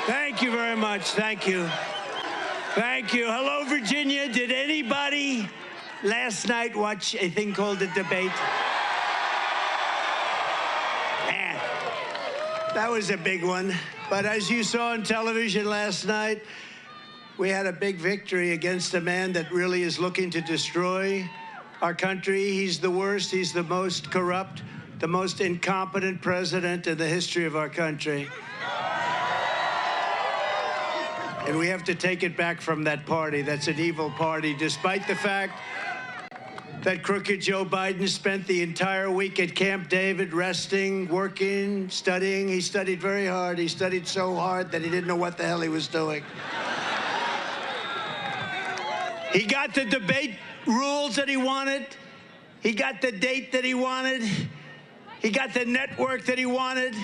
Thank you very much. Thank you. Thank you. Hello, Virginia. Did anybody last night watch a thing called The Debate? Man, that was a big one. But as you saw on television last night, we had a big victory against a man that really is looking to destroy our country. He's the worst. He's the most corrupt, the most incompetent president in the history of our country. And we have to take it back from that party. That's an evil party, despite the fact that crooked Joe Biden spent the entire week at Camp David resting, working, studying. He studied very hard. He studied so hard that he didn't know what the hell he was doing. He got the debate rules that he wanted. He got the date that he wanted. He got the network that he wanted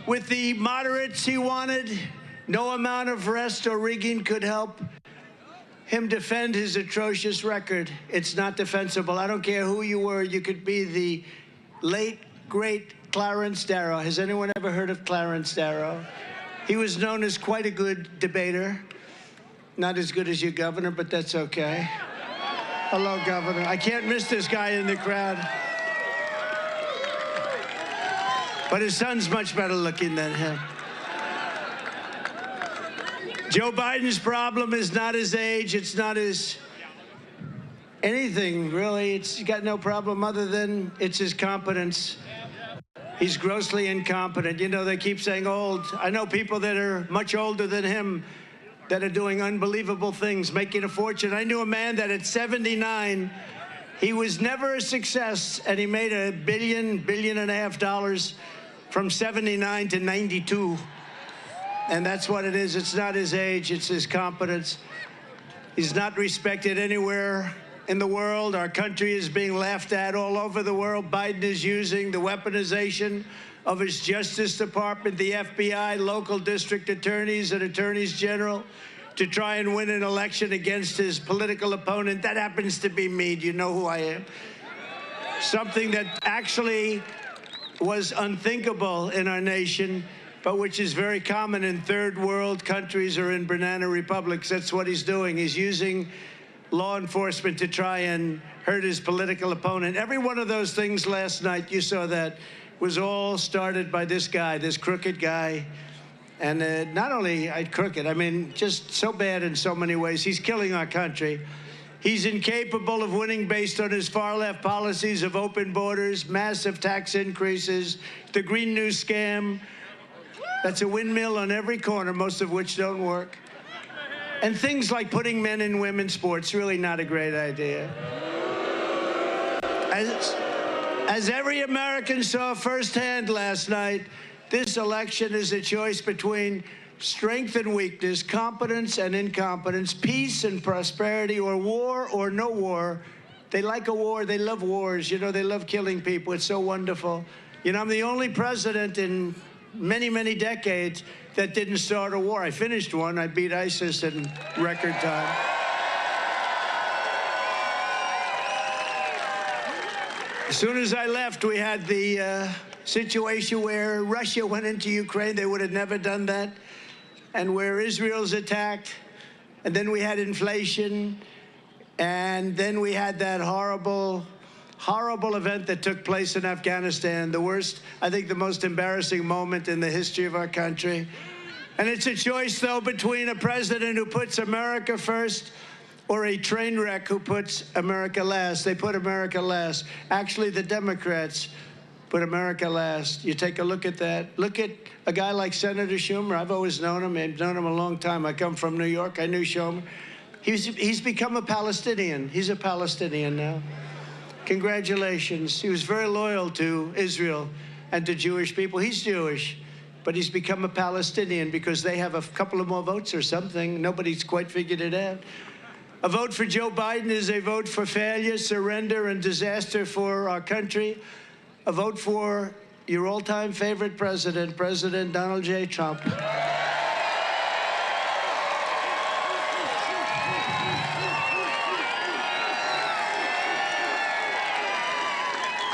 with the moderates he wanted. No amount of rest or rigging could help him defend his atrocious record. It's not defensible. I don't care who you were. You could be the late, great Clarence Darrow. Has anyone ever heard of Clarence Darrow? He was known as quite a good debater. Not as good as your governor, but that's okay. Hello, Governor. I can't miss this guy in the crowd. But his son's much better looking than him. Joe Biden's problem is not his age. It's not his anything, really. He's got no problem other than it's his competence. He's grossly incompetent. You know, they keep saying old. I know people that are much older than him that are doing unbelievable things, making a fortune. I knew a man that at 79, he was never a success, and he made $1 billion, $1.5 billion from 79 to 92. And that's what it is. It's not his age, it's his competence. He's not respected anywhere in the world. Our country is being laughed at all over the world. Biden is using the weaponization of his Justice Department, the FBI, local district attorneys and attorneys general to try and win an election against his political opponent. That happens to be me. Do you know who I am? Something that actually was unthinkable in our nation, but which is very common in third world countries or in banana republics. That's what he's doing. He's using law enforcement to try and hurt his political opponent. Every one of those things last night, you saw that, was all started by this guy, this crooked guy. And not only crooked, I mean, just so bad in so many ways. He's killing our country. He's incapable of winning based on his far-left policies of open borders, massive tax increases, the Green New Scam. That's a windmill on every corner, most of which don't work. And things like putting men in women's sports, really not a great idea. As every American saw firsthand last night, this election is a choice between strength and weakness, competence and incompetence, peace and prosperity, or war or no war. They like a war. They love wars. You know, they love killing people. It's so wonderful. You know, I'm the only president in many, many decades that didn't start a war. I finished one. I beat ISIS in record time. As soon as I left, we had the situation where Russia went into Ukraine. They would have never done that. And where Israel's attacked. And then we had inflation. And then we had that horrible event that took place in Afghanistan, the worst, I think the most embarrassing moment in the history of our country. And it's a choice, though, between a president who puts America first or a train wreck who puts America last. They put America last. Actually, the Democrats put America last. You take a look at that. Look at a guy like Senator Schumer. I've always known him. I've known him a long time. I come from New York. I knew Schumer. He's become a Palestinian. He's a Palestinian now. Congratulations. He was very loyal to Israel and to Jewish people. He's Jewish, but he's become a Palestinian because they have a couple of more votes or something. Nobody's quite figured it out. A vote for Joe Biden is a vote for failure, surrender, and disaster for our country. A vote for your all-time favorite president, President Donald J. Trump.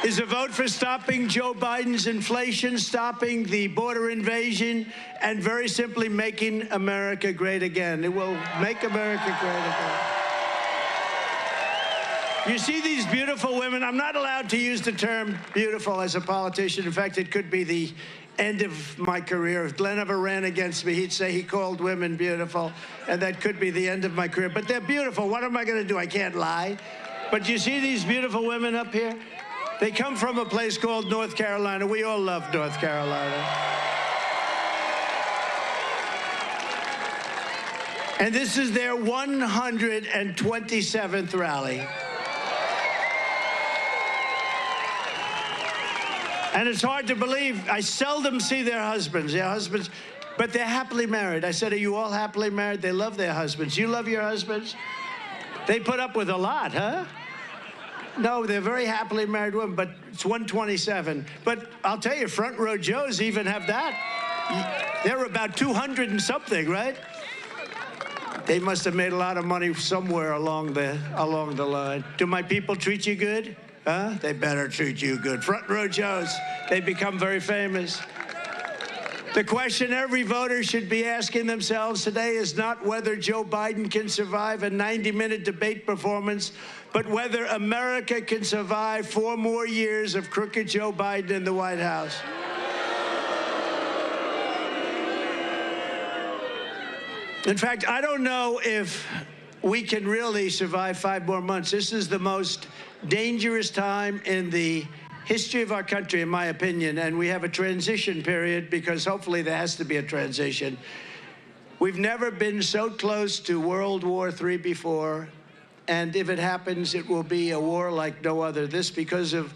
is a vote for stopping Joe Biden's inflation, stopping the border invasion, and very simply making America great again. It will make America great again. You see these beautiful women. I'm not allowed to use the term beautiful as a politician. In fact, it could be the end of my career. If Glenn ever ran against me, he'd say he called women beautiful, and that could be the end of my career. But they're beautiful. What am I going to do? I can't lie. But you see these beautiful women up here? They come from a place called North Carolina. We all love North Carolina. And this is their 127th rally. And it's hard to believe. I seldom see their husbands, but they're happily married. I said, are you all happily married? They love their husbands. You love your husbands? They put up with a lot, huh? No, they're very happily married women, but it's 127. But I'll tell you, front row Joes even have that. They're about 200 and something, right? They must have made a lot of money somewhere along the line. Do my people treat you good? Huh? They better treat you good. Front row Joes, they become very famous. The question every voter should be asking themselves today is not whether Joe Biden can survive a 90-minute debate performance, but whether America can survive 4 more years of crooked Joe Biden in the White House. In fact, I don't know if we can really survive 5 more months. This is the most dangerous time in the history of our country, in my opinion, and we have a transition period because hopefully there has to be a transition. We've never been so close to World War III before, and if it happens, it will be a war like no other. This because of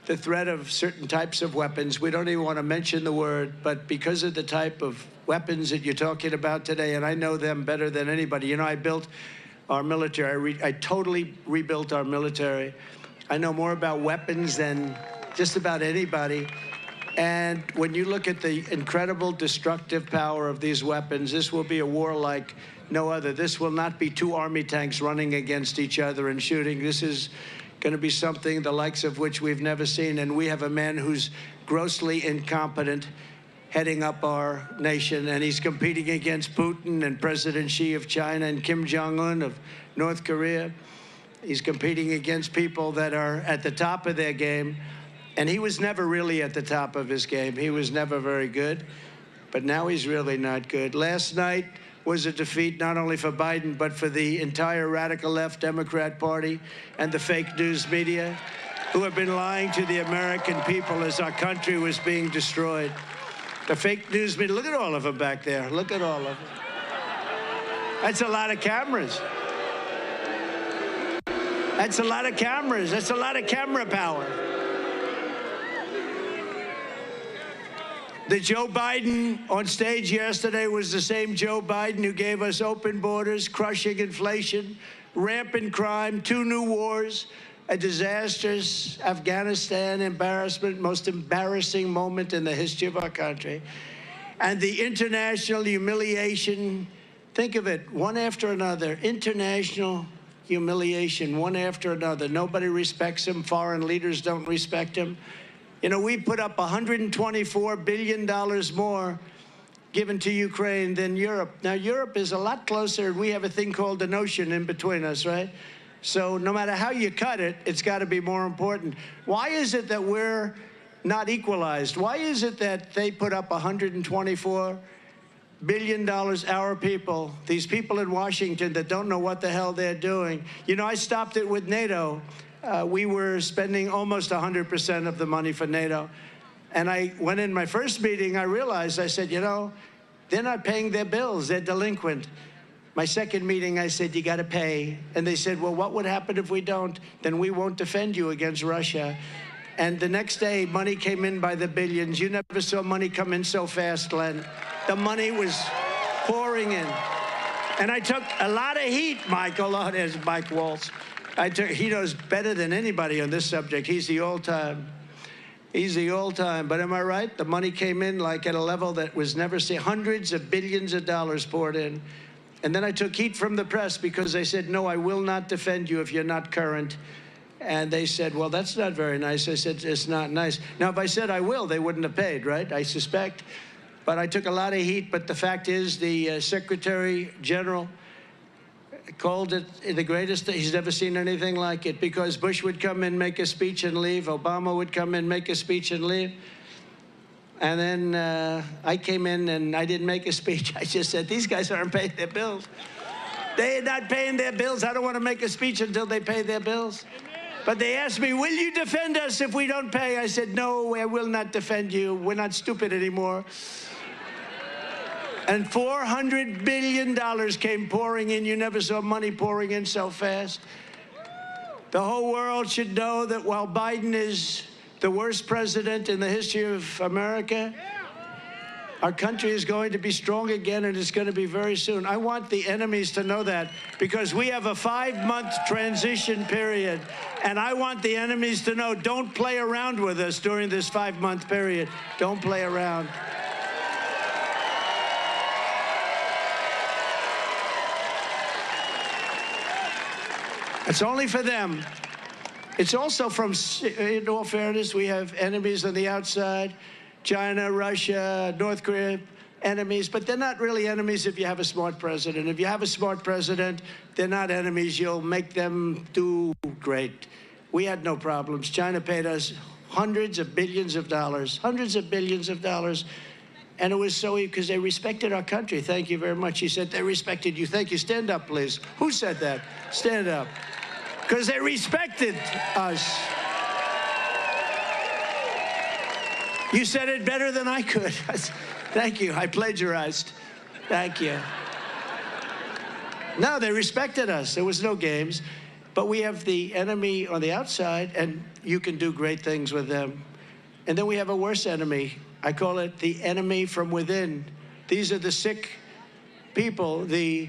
the threat of certain types of weapons. We don't even want to mention the word, but because of the type of weapons that you're talking about today, and I know them better than anybody. You know, I built our military. I totally rebuilt our military. I know more about weapons than just about anybody. And when you look at the incredible destructive power of these weapons, this will be a war like no other. This will not be 2 army tanks running against each other and shooting. This is going to be something the likes of which we've never seen. And we have a man who's grossly incompetent heading up our nation, and he's competing against Putin and President Xi of China and Kim Jong-un of North Korea. He's competing against people that are at the top of their game, and he was never really at the top of his game. He was never very good, but now he's really not good. Last night was a defeat not only for Biden, but for the entire radical left Democrat Party and the fake news media who have been lying to the American people as our country was being destroyed. The fake news media, look at all of them back there. Look at all of them. That's a lot of cameras. That's a lot of cameras. That's a lot of camera power. The Joe Biden on stage yesterday was the same Joe Biden who gave us open borders, crushing inflation, rampant crime, 2 new wars, a disastrous Afghanistan embarrassment, most embarrassing moment in the history of our country, and the international humiliation. Think of it, one after another, international humiliation, one after another. Nobody respects him. Foreign leaders don't respect him. You know, we put up $124 billion more given to Ukraine than Europe. Now, Europe is a lot closer. We have a thing called an ocean in between us, right? So no matter how you cut it, it's got to be more important. Why is it that we're not equalized? Why is it that they put up $124 billion, our people, these people in Washington that don't know what the hell they're doing? You know, I stopped it with NATO. We were spending almost 100% of the money for NATO. And I went in my first meeting, I realized, I said, you know, they're not paying their bills. They're delinquent. My second meeting, I said, you got to pay. And they said, well, what would happen if we don't? Then we won't defend you against Russia. And the next day, money came in by the billions. You never saw money come in so fast, Glenn. The money was pouring in. And I took a lot of heat, Michael. Oh, there's Mike Waltz. He knows better than anybody on this subject. He's the all-time. He's the all-time. But am I right? The money came in like at a level that was never seen. Hundreds of billions of dollars poured in. And then I took heat from the press because they said, no, I will not defend you if you're not current. And they said, well, that's not very nice. I said, it's not nice. Now, if I said I will, they wouldn't have paid, right? I suspect. But I took a lot of heat. But the fact is, the Secretary General called it the greatest. He's never seen anything like it, because Bush would come in, make a speech, and leave. Obama would come in, make a speech, and leave. And then I came in, and I didn't make a speech. I just said, these guys aren't paying their bills. They are not paying their bills. I don't want to make a speech until they pay their bills. But they asked me, will you defend us if we don't pay? I said, no, I will not defend you. We're not stupid anymore. And $400 billion came pouring in. You never saw money pouring in so fast. The whole world should know that while Biden is the worst president in the history of America, our country is going to be strong again, and it's going to be very soon. I want the enemies to know that, because we have a 5-month transition period, and I want the enemies to know, don't play around with us during this 5-month period. Don't play around. It's only for them. It's also from, in all fairness, we have enemies on the outside. China, Russia, North Korea, enemies, but they're not really enemies if you have a smart president. If you have a smart president, they're not enemies. You'll make them do great. We had no problems. China paid us hundreds of billions of dollars, and it was so easy because they respected our country. Thank you very much. He said, they respected you. Thank you. Stand up, please. Who said that? Stand up. Because they respected us. You said it better than I could. Thank you. I plagiarized. Thank you. No, they respected us. There was no games. But we have the enemy on the outside, and you can do great things with them. And then we have a worse enemy. I call it the enemy from within. These are the sick people, the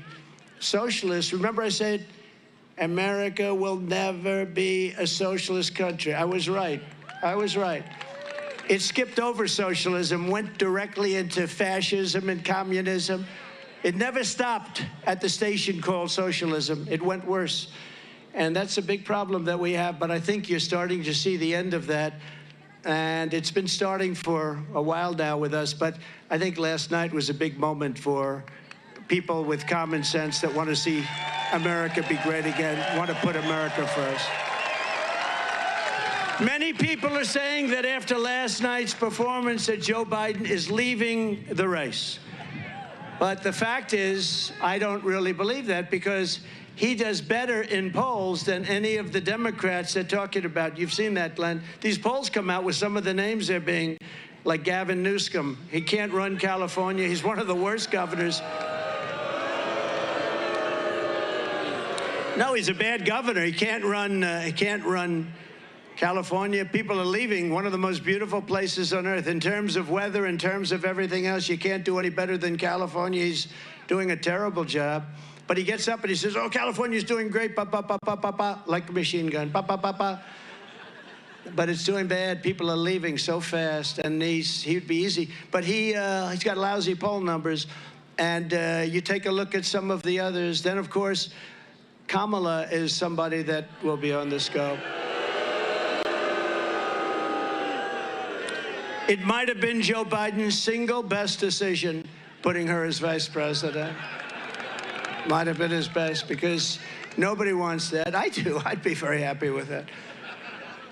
socialists. Remember I said, America will never be a socialist country. I was right. I was right. It skipped over socialism, went directly into fascism and communism. It never stopped at the station called socialism. It went worse. And that's a big problem that we have, but I think you're starting to see the end of that. And it's been starting for a while now with us, but I think last night was a big moment for people with common sense that want to see America be great again, want to put America first. Many people are saying that after last night's performance that Joe Biden is leaving the race. But the fact is, I don't really believe that, because he does better in polls than any of the Democrats they're talking about. You've seen that, Glenn. These polls come out with some of the names they're being, like Gavin Newsom. He can't run California. He's one of the worst governors. No, he's a bad governor. He can't run California. People are leaving one of the most beautiful places on earth. In terms of weather, in terms of everything else, you can't do any better than California. He's doing a terrible job. But he gets up and he says, oh, California's doing great, pa, pa, pa, pa, pa, pa, like a machine gun, pa, pa, pa, pa. But it's doing bad. People are leaving so fast, and he'd be easy. But he's got lousy poll numbers. And you take a look at some of the others. Then, of course, Kamala is somebody that will be on the scope. It might have been Joe Biden's single best decision, putting her as vice president. Might have been his best, because nobody wants that. I do. I'd be very happy with that.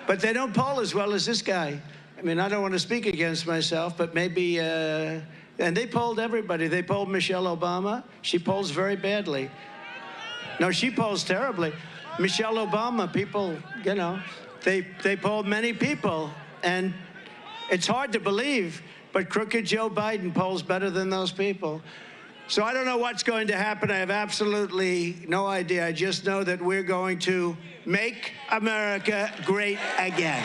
But they don't poll as well as this guy. I mean, I don't want to speak against myself, but maybe, and they polled everybody. They polled Michelle Obama. She polls very badly. No, she polls terribly. Michelle Obama, people, you know, they polled many people, and it's hard to believe, but crooked Joe Biden polls better than those people. So I don't know what's going to happen. I have absolutely no idea. I just know that we're going to make America great again.